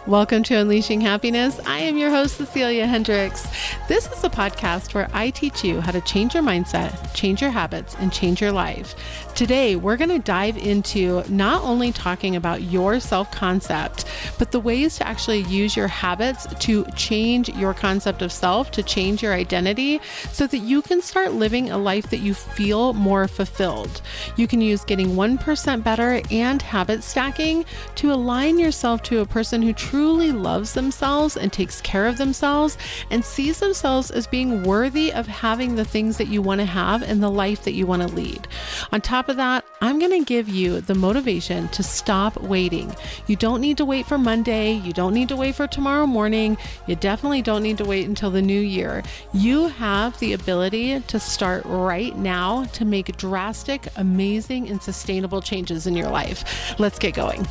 Welcome to Unleashing Happiness. I am your host, Cecilia Hendricks. This is a podcast where I teach you how to change your mindset, change your habits, and change your life. Today, we're going to dive into not only talking about your self-concept, but the ways to actually use your habits to change your concept of self, to change your identity, so that you can start living a life that you feel more fulfilled. You can use getting 1% better and habit stacking to align yourself to a person who truly loves themselves and takes care of themselves and sees themselves as being worthy of having the things that you want to have and the life that you want to lead. On top of that, I'm going to give you the motivation to stop waiting. You don't need to wait for Monday. You don't need to wait for tomorrow morning. You definitely don't need to wait until the new year. You have the ability to start right now to make drastic, amazing, and sustainable changes in your life. Let's get going.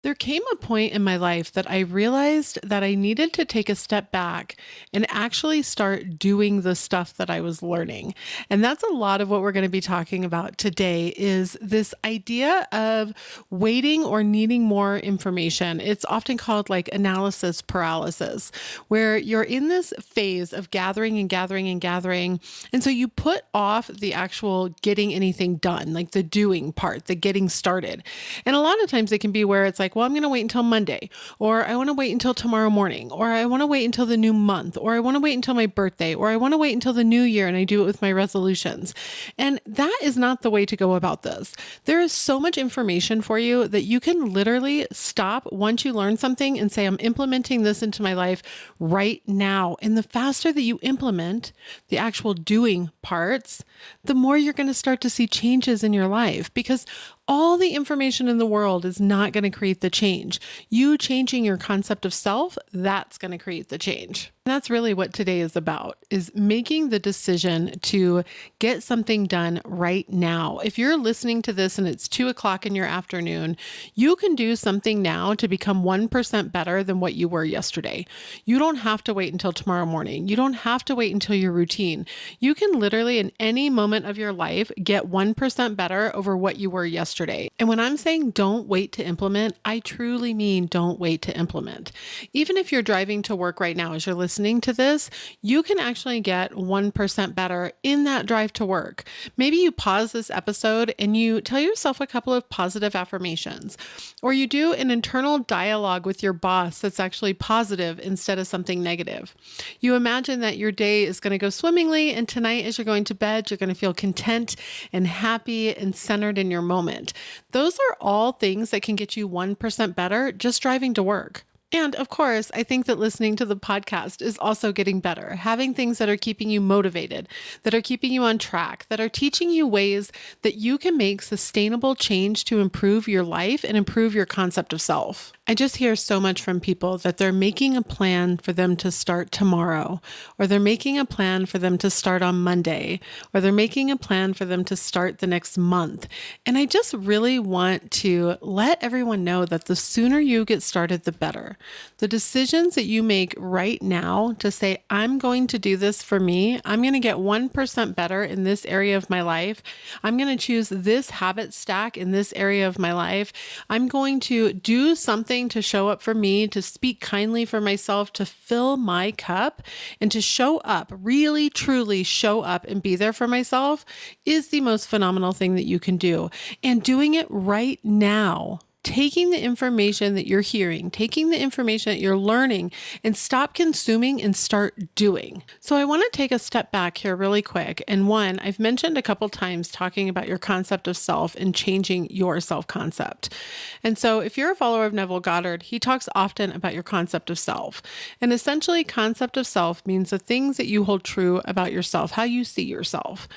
There came a point in my life that I realized that I needed to take a step back and actually start doing the stuff that I was learning. And that's a lot of what we're going to be talking about today is this idea of waiting or needing more information. It's often called like analysis paralysis, where you're in this phase of gathering and gathering and gathering. And so you put off the actual getting anything done, like the doing part, the getting started. And a lot of times it can be where it's like, well, I'm going to wait until Monday, or I want to wait until tomorrow morning, or I want to wait until the new month, or I want to wait until my birthday, or I want to wait until the new year and I do it with my resolutions. And that is not the way to go about this. There is so much information for you that you can literally stop once you learn something and say, I'm implementing this into my life right now. And the faster that you implement the actual doing parts, the more you're going to start to see changes in your life, because all the information in the world is not going to create the change. You changing your concept of self, that's going to create the change. And that's really what today is about, is making the decision to get something done right now. If you're listening to this and it's 2:00 in your afternoon, you can do something now to become 1% better than what you were yesterday. You don't have to wait until tomorrow morning. You don't have to wait until your routine. You can literally in any moment of your life get 1% better over what you were yesterday. And when I'm saying don't wait to implement, I truly mean don't wait to implement. Even if you're driving to work right now as you're listening to this, you can actually get 1% better in that drive to work. Maybe you pause this episode and you tell yourself a couple of positive affirmations, or you do an internal dialogue with your boss that's actually positive instead of something negative. You imagine that your day is going to go swimmingly, and tonight as you're going to bed, you're going to feel content and happy and centered in your moment. Those are all things that can get you 1% better just driving to work. And of course, I think that listening to the podcast is also getting better. Having things that are keeping you motivated, that are keeping you on track, that are teaching you ways that you can make sustainable change to improve your life and improve your concept of self. I just hear so much from people that they're making a plan for them to start tomorrow, or they're making a plan for them to start on Monday, or they're making a plan for them to start the next month. And I just really want to let everyone know that the sooner you get started, the better. The decisions that you make right now to say, I'm going to do this for me, I'm going to get 1% better in this area of my life, I'm going to choose this habit stack in this area of my life, I'm going to do something to show up for me, to speak kindly for myself, to fill my cup, and to show up, really, truly show up and be there for myself is the most phenomenal thing that you can do. And doing it right now. Taking the information that you're hearing, taking the information that you're learning, and stop consuming and start doing. So I want to take a step back here really quick. And one, I've mentioned a couple times talking about your concept of self and changing your self-concept. And so if you're a follower of Neville Goddard, he talks often about your concept of self. And essentially, concept of self means the things that you hold true about yourself, how you see yourself.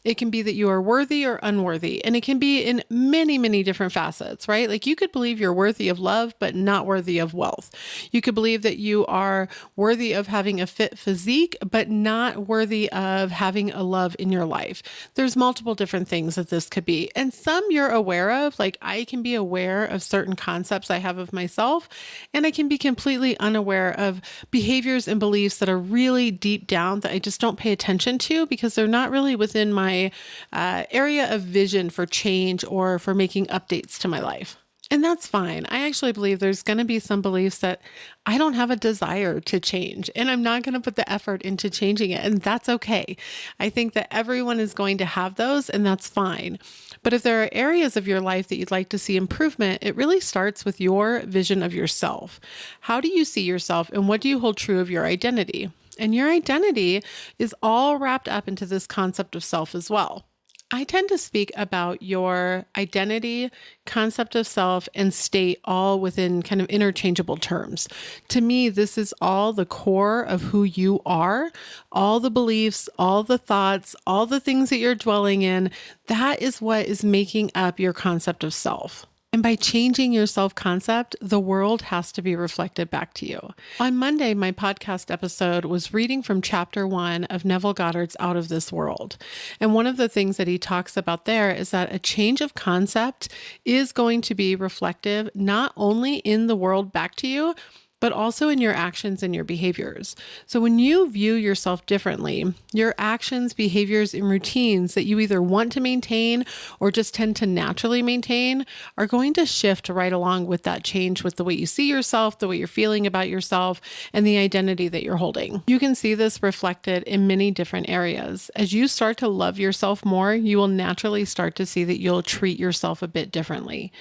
It can be that you are worthy or unworthy, and it can be in many, many different facets, right? Like you could believe you're worthy of love, but not worthy of wealth. You could believe that you are worthy of having a fit physique, but not worthy of having a love in your life. There's multiple different things that this could be. And some you're aware of, like I can be aware of certain concepts I have of myself, and I can be completely unaware of behaviors and beliefs that are really deep down that I just don't pay attention to because they're not really within my my area of vision for change or for making updates to my life. And that's fine. I actually believe there's going to be some beliefs that I don't have a desire to change, and I'm not going to put the effort into changing it. And that's okay. I think that everyone is going to have those, and that's fine. But if there are areas of your life that you'd like to see improvement, it really starts with your vision of yourself. How do you see yourself, and what do you hold true of your identity? And your identity is all wrapped up into this concept of self as well. I tend to speak about your identity, concept of self, and state all within kind of interchangeable terms. To me, this is all the core of who you are, all the beliefs, all the thoughts, all the things that you're dwelling in. That is what is making up your concept of self. And by changing your self-concept, the world has to be reflected back to you. On Monday, my podcast episode was reading from chapter 1 of Neville Goddard's Out of This World. And one of the things that he talks about there is that a change of concept is going to be reflective not only in the world back to you, but also in your actions and your behaviors. So when you view yourself differently, your actions, behaviors, and routines that you either want to maintain or just tend to naturally maintain are going to shift right along with that change with the way you see yourself, the way you're feeling about yourself, and the identity that you're holding. You can see this reflected in many different areas. As you start to love yourself more, you will naturally start to see that you'll treat yourself a bit differently.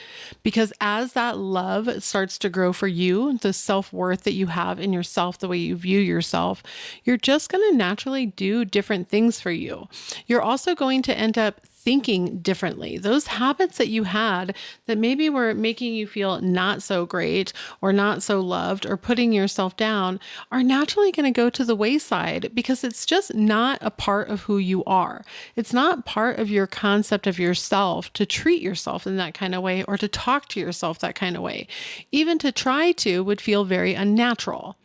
Because as that love starts to grow for you, the self-worth that you have in yourself, the way you view yourself, you're just going to naturally do different things for you. You're also going to end up thinking differently. Those habits that you had that maybe were making you feel not so great or not so loved or putting yourself down are naturally going to go to the wayside because it's just not a part of who you are. It's not part of your concept of yourself to treat yourself in that kind of way or to talk to yourself that kind of way. Even to try to would feel very unnatural.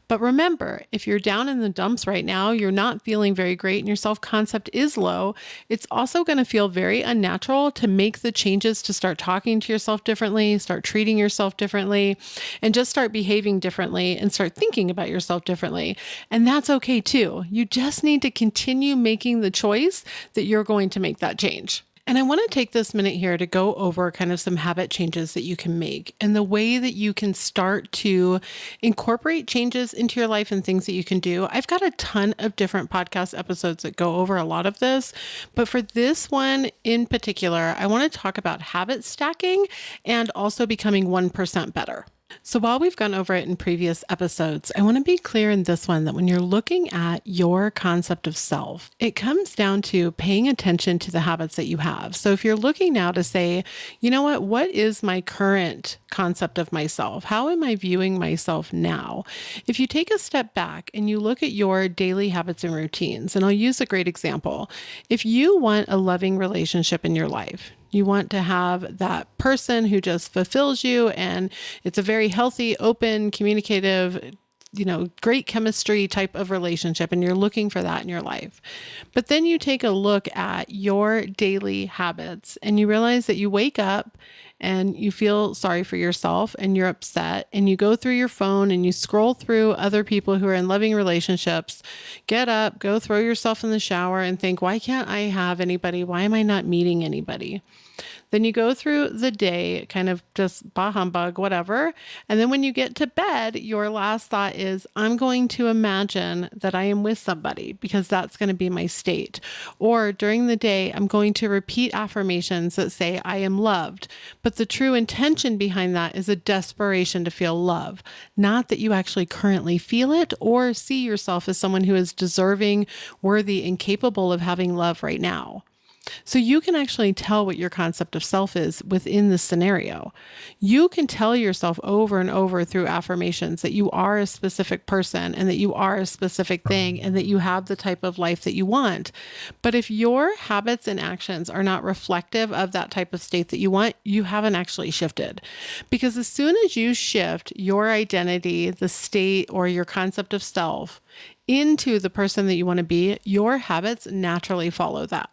But remember, if you're down in the dumps right now, you're not feeling very great and your self-concept is low, it's also going to feel very unnatural to make the changes to start talking to yourself differently, start treating yourself differently, and just start behaving differently and start thinking about yourself differently. And that's okay too. You just need to continue making the choice that you're going to make that change. And I want to take this minute here to go over kind of some habit changes that you can make and the way that you can start to incorporate changes into your life and things that you can do. I've got a ton of different podcast episodes that go over a lot of this, but for this one in particular, I want to talk about habit stacking and also becoming 1% better. So while we've gone over it in previous episodes, I want to be clear in this one that when you're looking at your concept of self, it comes down to paying attention to the habits that you have. So if you're looking now to say, you know what is my current concept of myself? How am I viewing myself now? If you take a step back and you look at your daily habits and routines, and I'll use a great example. If you want a loving relationship in your life, you want to have that person who just fulfills you and it's a very healthy, open, communicative, great chemistry type of relationship, and you're looking for that in your life. But then you take a look at your daily habits and you realize that you wake up and you feel sorry for yourself and you're upset and you go through your phone and you scroll through other people who are in loving relationships, get up, go throw yourself in the shower and think, why can't I have anybody? Why am I not meeting anybody? Then you go through the day, kind of just bah humbug, whatever. And then when you get to bed, your last thought is, I'm going to imagine that I am with somebody because that's going to be my state. Or during the day, I'm going to repeat affirmations that say, I am loved. But the true intention behind that is a desperation to feel love, not that you actually currently feel it or see yourself as someone who is deserving, worthy, and capable of having love right now. So you can actually tell what your concept of self is within this scenario. You can tell yourself over and over through affirmations that you are a specific person and that you are a specific thing and that you have the type of life that you want. But if your habits and actions are not reflective of that type of state that you want, you haven't actually shifted. Because as soon as you shift your identity, the state, or your concept of self into the person that you want to be, your habits naturally follow that.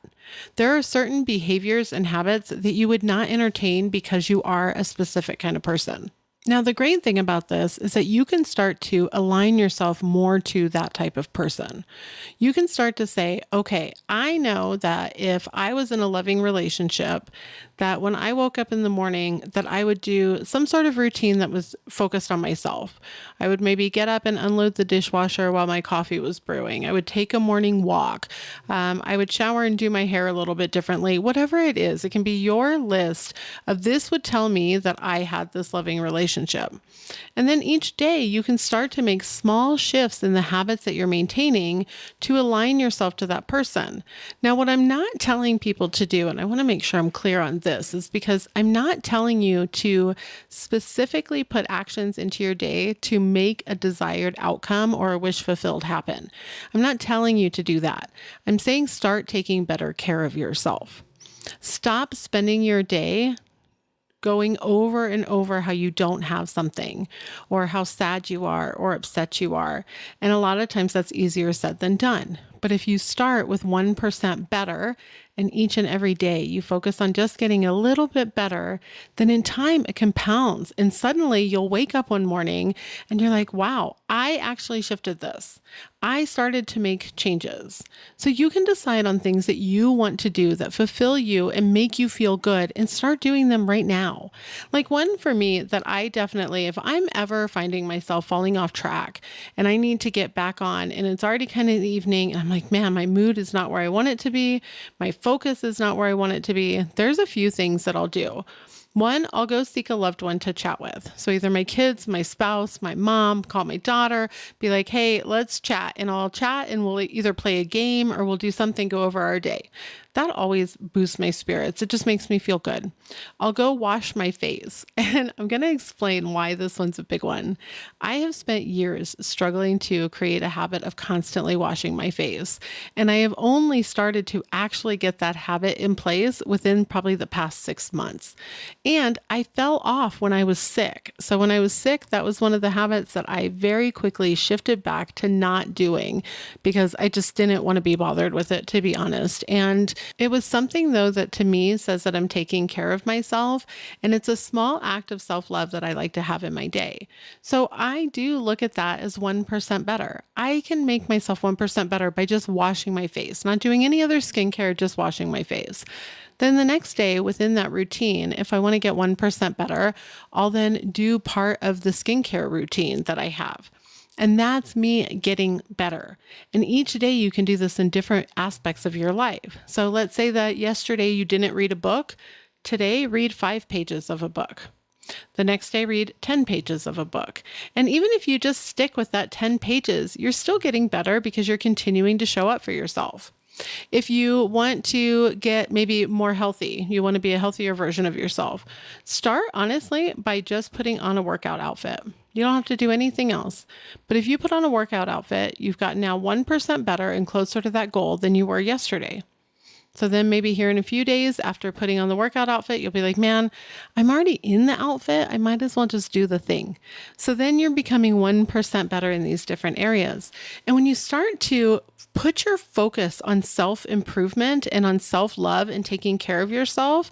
There are certain behaviors and habits that you would not entertain because you are a specific kind of person. Now, the great thing about this is that you can start to align yourself more to that type of person. You can start to say, okay, I know that if I was in a loving relationship, that when I woke up in the morning, that I would do some sort of routine that was focused on myself. I would maybe get up and unload the dishwasher while my coffee was brewing. I would take a morning walk. I would shower and do my hair a little bit differently. Whatever it is, it can be your list of this would tell me that I had this loving relationship. And then each day you can start to make small shifts in the habits that you're maintaining to align yourself to that person. Now, what I'm not telling people to do, and I want to make sure I'm clear on this, is because I'm not telling you to specifically put actions into your day to make a desired outcome or a wish fulfilled happen. I'm not telling you to do that. I'm saying start taking better care of yourself. Stop spending your day going over and over how you don't have something or how sad you are or upset you are. And a lot of times that's easier said than done. But if you start with 1% better and each and every day you focus on just getting a little bit better, then in time it compounds. And suddenly you'll wake up one morning and you're like, wow, I actually shifted this. I started to make changes. So you can decide on things that you want to do that fulfill you and make you feel good and start doing them right now. Like one for me that I definitely, if I'm ever finding myself falling off track and I need to get back on and it's already kind of the evening and I'm like, man, my mood is not where I want it to be. My focus is not where I want it to be. There's a few things that I'll do. One, I'll go seek a loved one to chat with. So either my kids, my spouse, my mom, call my daughter, be like, hey, let's chat. And I'll chat and we'll either play a game or we'll do something, go over our day. That always boosts my spirits. It just makes me feel good. I'll go wash my face. And I'm going to explain why this one's a big one. I have spent years struggling to create a habit of constantly washing my face. And I have only started to actually get that habit in place within probably the past 6 months. And I fell off when I was sick. So when I was sick, that was one of the habits that I very quickly shifted back to not doing because I just didn't want to be bothered with it, to be honest. And it was something, though, that to me says that I'm taking care of myself. And it's a small act of self-love that I like to have in my day. So I do look at that as 1% better. I can make myself 1% better by just washing my face, not doing any other skincare, just washing my face. Then the next day within that routine, if I want to get 1% better, I'll then do part of the skincare routine that I have. And that's me getting better. And each day you can do this in different aspects of your life. So let's say that yesterday you didn't read a book. Today, read 5 pages of a book. The next day, read 10 pages of a book. And even if you just stick with that 10 pages, you're still getting better because you're continuing to show up for yourself. If you want to get maybe more healthy, you want to be a healthier version of yourself, start honestly by just putting on a workout outfit. You don't have to do anything else. But if you put on a workout outfit, you've got now 1% better and closer to that goal than you were yesterday. So then maybe here in a few days after putting on the workout outfit, you'll be like, man, I'm already in the outfit. I might as well just do the thing. So then you're becoming 1% better in these different areas. And when you start to put your focus on self-improvement and on self-love and taking care of yourself,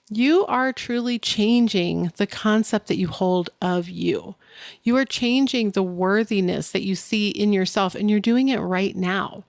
you are truly changing the concept that you hold of you. You are changing the worthiness that you see in yourself, and you're doing it right now.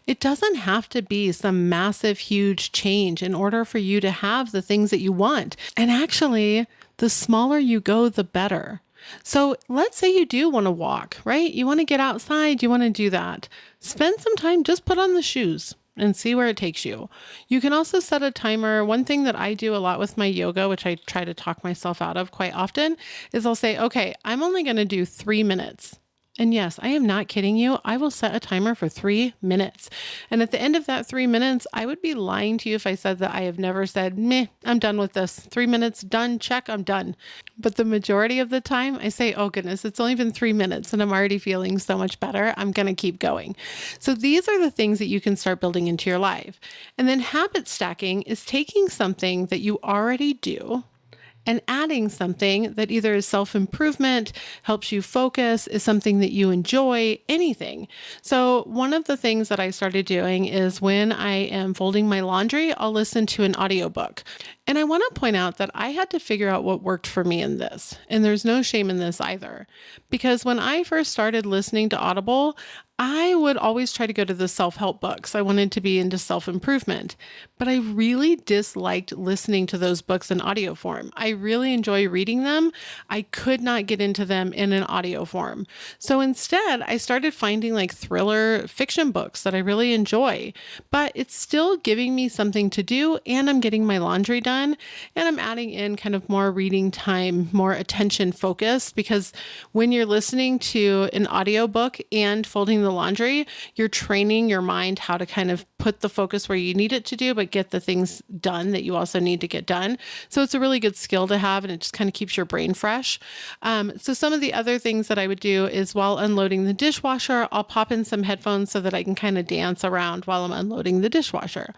It doesn't have to be some massive, huge change in order for you to have the things that you want. And actually, the smaller you go, the better. So let's say you do want to walk, right? You want to get outside, you want to do that. Spend some time, just put on the shoes and see where it takes you. You can also set a timer. One thing that I do a lot with my yoga, which I try to talk myself out of quite often, is I'll say, okay, I'm only going to do 3 minutes. And yes, I am not kidding you. I will set a timer for 3 minutes. And at the end of that 3 minutes, I would be lying to you if I said that I have never said, meh, I'm done with this. 3 minutes, done, check, I'm done. But the majority of the time I say, oh goodness, it's only been 3 minutes and I'm already feeling so much better. I'm going to keep going. So these are the things that you can start building into your life. And then habit stacking is taking something that you already do and adding something that either is self-improvement, helps you focus, is something that you enjoy, anything. So one of the things that I started doing is when I am folding my laundry, I'll listen to an audiobook. And I want to point out that I had to figure out what worked for me in this. And there's no shame in this either. Because when I first started listening to Audible, I would always try to go to the self help books. I wanted to be into self improvement, but I really disliked listening to those books in audio form. I really enjoy reading them. I could not get into them in an audio form. So instead, I started finding like thriller fiction books that I really enjoy, but it's still giving me something to do and I'm getting my laundry done and I'm adding in kind of more reading time, more attention focused because when you're listening to an audiobook and folding the laundry, you're training your mind how to kind of put the focus where you need it to do, but get the things done that you also need to get done. So it's a really good skill to have, and it just kind of keeps your brain fresh. So some of the other things that I would do is while unloading the dishwasher, I'll pop in some headphones so that I can kind of dance around while I'm unloading the dishwasher.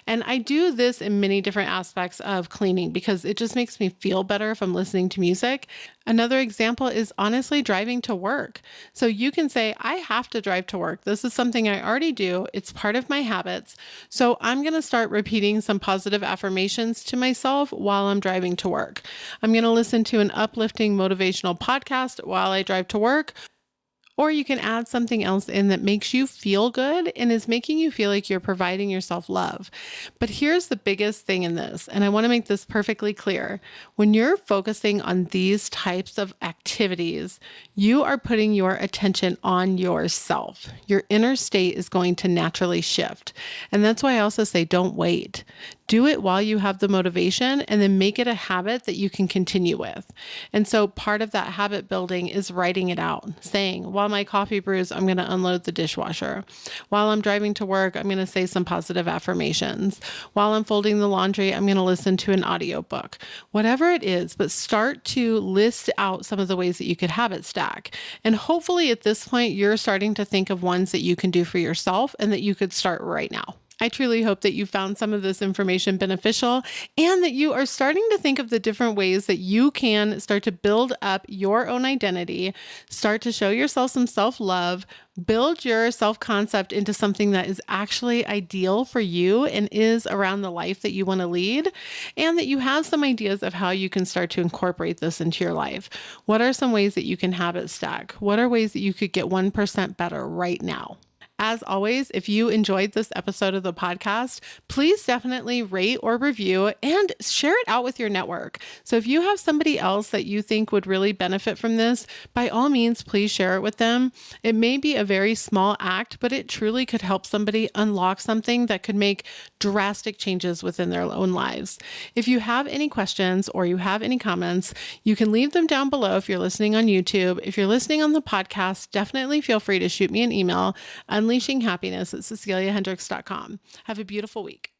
And I do this in many different aspects of cleaning because it just makes me feel better if I'm listening to music. Another example is honestly driving to work. So you can say, I have to drive to work. This is something I already do. It's part of my habits. So I'm going to start repeating some positive affirmations to myself while I'm driving to work. I'm going to listen to an uplifting motivational podcast while I drive to work. Or you can add something else in that makes you feel good and is making you feel like you're providing yourself love. But here's the biggest thing in this, and I want to make this perfectly clear. When you're focusing on these types of activities, you are putting your attention on yourself. Your inner state is going to naturally shift. And that's why I also say don't wait. Do it while you have the motivation and then make it a habit that you can continue with. And so part of that habit building is writing it out, saying, while my coffee brews, I'm going to unload the dishwasher. While I'm driving to work, I'm going to say some positive affirmations. While I'm folding the laundry, I'm going to listen to an audiobook. Whatever it is, but start to list out some of the ways that you could habit stack. And hopefully at this point, you're starting to think of ones that you can do for yourself and that you could start right now. I truly hope that you found some of this information beneficial and that you are starting to think of the different ways that you can start to build up your own identity, start to show yourself some self-love, build your self-concept into something that is actually ideal for you and is around the life that you want to lead, and that you have some ideas of how you can start to incorporate this into your life. What are some ways that you can habit stack? What are ways that you could get 1% better right now? As always, if you enjoyed this episode of the podcast, please definitely rate or review and share it out with your network. So if you have somebody else that you think would really benefit from this, by all means, please share it with them. It may be a very small act, but it truly could help somebody unlock something that could make drastic changes within their own lives. If you have any questions or you have any comments, you can leave them down below if you're listening on YouTube. If you're listening on the podcast, definitely feel free to shoot me an email, unleashinghappiness@ceciliahendricks.com. Have a beautiful week.